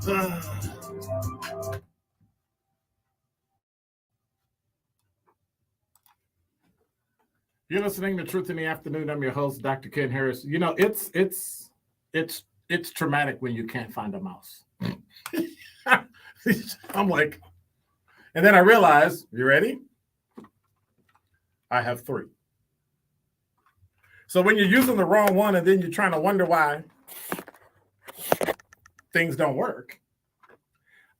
You're listening to Truth in the Afternoon. I'm your host, Dr. Ken Harris. You know, it's traumatic when you can't find a mouse. I'm like, and then I realize, you ready? I have 3. So when you're using the wrong one and then you're trying to wonder why things don't work,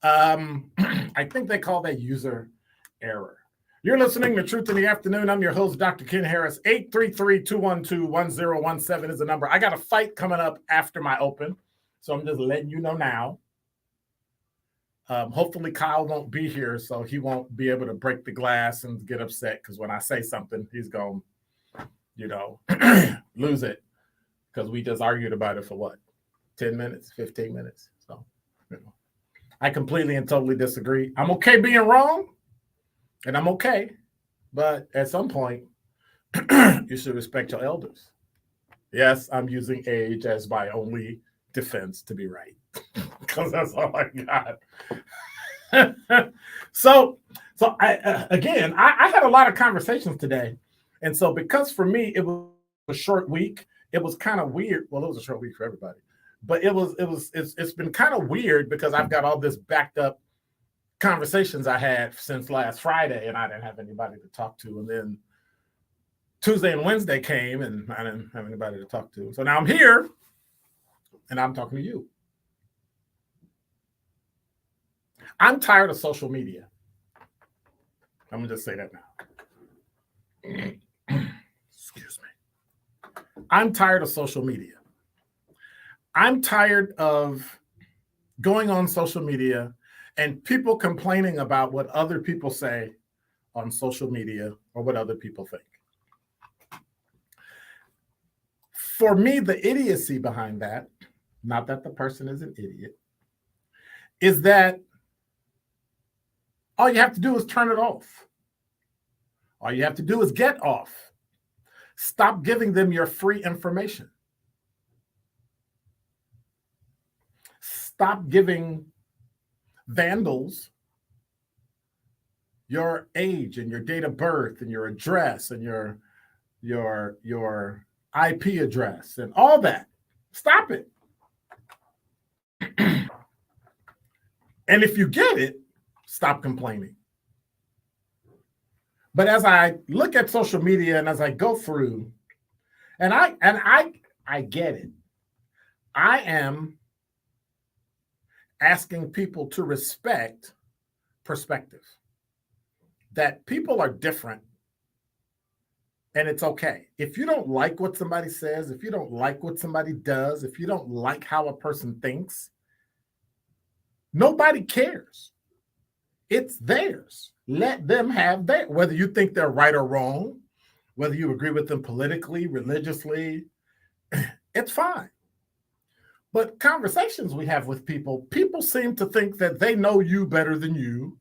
I think they call that user error. You're listening to Truth in the Afternoon. I'm your host, Dr. Ken Harris. 833-212-1017 is the number. I got a fight coming up after my open, so I'm just letting you know now. Hopefully Kyle won't be here, so he won't be able to break the glass and get upset, because when I say something, he's going to, lose it, because we just argued about it for what, 10 minutes, 15 minutes. So, I completely and totally disagree. I'm okay being wrong, and I'm okay, but at some point, you should respect your elders. Yes, I'm using age as my only defense to be right, because that's all I got. So I had a lot of conversations today, and so because for me it was a short week, it was kind of weird. Well, it was a short week for everybody, but it's been kind of weird because I've got all this backed up conversations I had since last Friday, and I didn't have anybody to talk to. And then Tuesday and Wednesday came, and I didn't have anybody to talk to. So now I'm here, and I'm talking to you. I'm tired of social media. I'm going to just say that now. Excuse me. I'm tired of social media. I'm tired of going on social media and people complaining about what other people say on social media or what other people think. For me, the idiocy behind that, not that the person is an idiot, is that all you have to do is turn it off. All you have to do is get off. Stop giving them your free information. Stop giving vandals your age and your date of birth and your address and your IP address and all that. Stop it. And if you get it, stop complaining. But as I look at social media and as I go through, and I get it. I am asking people to respect perspective. That people are different, and it's okay. If you don't like what somebody says, if you don't like what somebody does, if you don't like how a person thinks, nobody cares. It's theirs. Let them have that. Whether you think they're right or wrong, whether you agree with them politically, religiously, it's fine. But conversations we have with people seem to think that they know you better than you.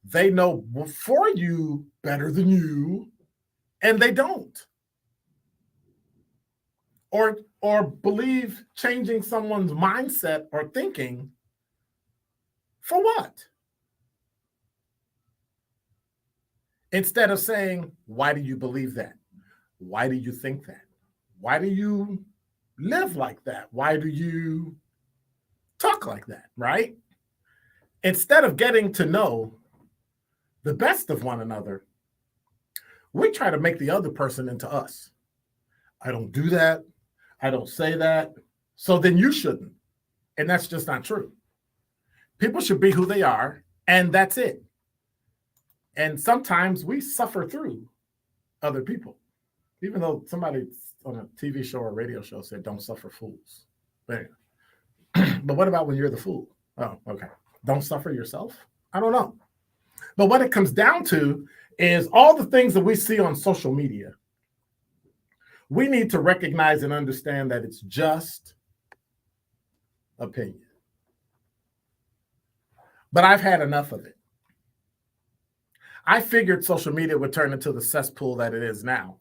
They know before you better than you, and they don't. Or believe changing someone's mindset or thinking for what? Instead of saying, why do you believe that? Why do you think that? Why do you live like that? Why do you talk like that, right? Instead of getting to know the best of one another, we try to make the other person into us. I don't do that. I don't say that. So then you shouldn't. And that's just not true. People should be who they are, and that's it. And sometimes we suffer through other people, even though somebody on a TV show or radio show said, don't suffer fools. But what about when you're the fool? Oh, okay. Don't suffer yourself? I don't know. But what it comes down to is all the things that we see on social media. We need to recognize and understand that it's just opinion. But I've had enough of it. I figured social media would turn into the cesspool that it is now,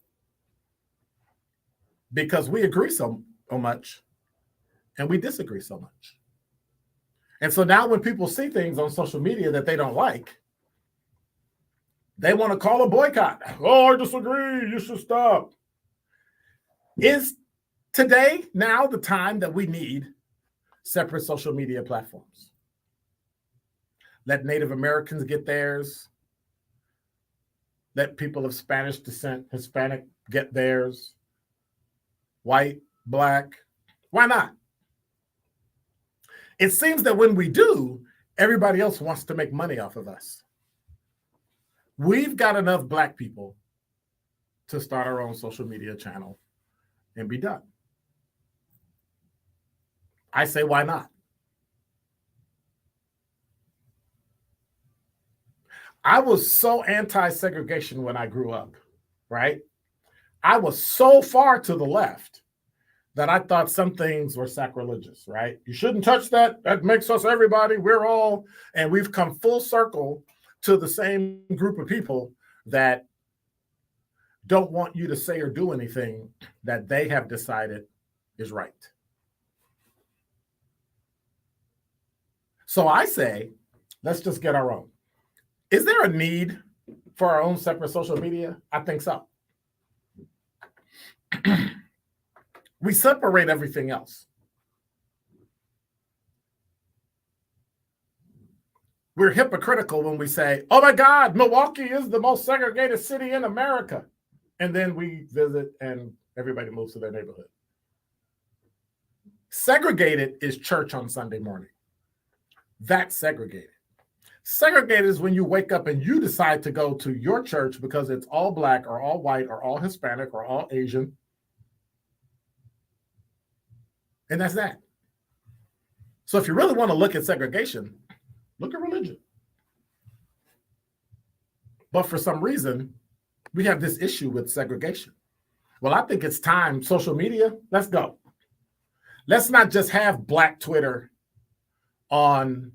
because we agree so much and we disagree so much. And so now when people see things on social media that they don't like, they want to call a boycott. Oh, I disagree. You should stop. Is today now the time that we need separate social media platforms? Let Native Americans get theirs. Let people of Spanish descent, Hispanic, get theirs. White, black. Why not? It seems that when we do, everybody else wants to make money off of us. We've got enough black people to start our own social media channel and be done. I say, why not? I was so anti-segregation when I grew up, right? I was so far to the left that I thought some things were sacrilegious, right? You shouldn't touch that. That makes us everybody. We're all, and we've come full circle to the same group of people that don't want you to say or do anything that they have decided is right. So I say, let's just get our own. Is there a need for our own separate social media? I think so. We separate everything else. We're hypocritical when we say, oh my God, Milwaukee is the most segregated city in America. And then we visit and everybody moves to their neighborhood. Segregated is church on Sunday morning. That's segregated. Segregated is when you wake up and you decide to go to your church because it's all black or all white or all Hispanic or all Asian. And that's that. So if you really want to look at segregation, look at religion. But for some reason, we have this issue with segregation. Well, I think it's time, social media, let's go. Let's not just have black Twitter on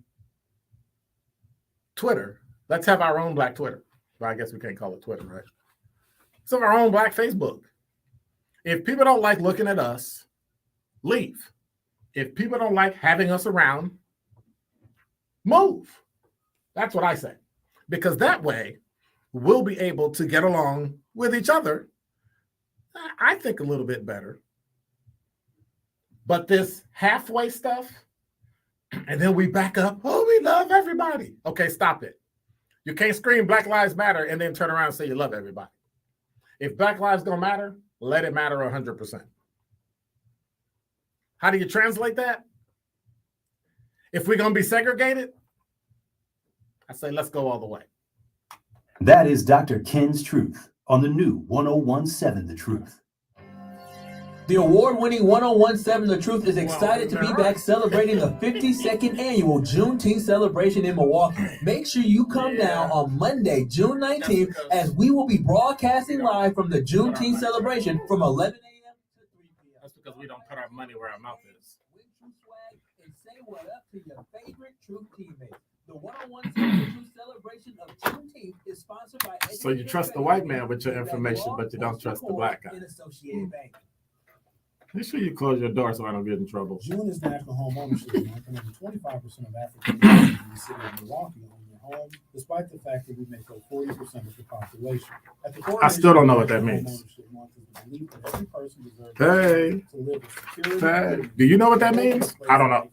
Twitter. Let's have our own black Twitter. Well, I guess we can't call it Twitter, right? Let's have our own black Facebook. If people don't like looking at us, leave. If people don't like having us around, move. That's what I say. Because that way, we'll be able to get along with each other, I think, a little bit better. But this halfway stuff, and then we back up, oh, we love everybody. Okay, stop it. You can't scream Black Lives Matter and then turn around and say you love everybody. If Black lives don't matter, let it matter 100%. How do you translate that? If we're going to be segregated, I say let's go all the way. That is Dr. Ken's Truth on the new 1017 The Truth. The award-winning 1017 The Truth is excited to be back celebrating the 52nd annual Juneteenth celebration in Milwaukee. Make sure you come down on Monday, June 19th, as we will be broadcasting live from the Juneteenth celebration from 11 a.m. to 3 p.m. That's because we don't put our money where our mouth is. Win Truth swag and say what up to your favorite Truth teammates. The 1017 The Truth celebration of Juneteenth is sponsored by. So you trust the white man with your information, but you don't trust the black guy. Make sure you close your door so I don't get in trouble. June is National Home Ownership Month, and over 25% of African Americans in the city of Milwaukee own their home, despite the fact that we make up 40% of the population. At the core I still don't know what that National means. Home Ownership Month is the belief that every person deserves Hey. to live with security. Hey. Do you know what that means? I don't know.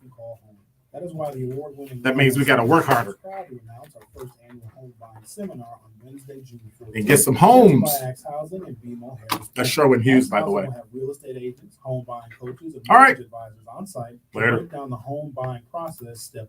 That is why the award-winning. That means we got to work harder. Proud to announce our first annual home buying seminar on Wednesday, June 14th. And get some homes. Axe Housing and BMO Harris. That's Sherwin Hughes, by the way. We'll have real estate agents, home buying coaches, and All right. mortgage advisors on site to Later. break down the home buying process step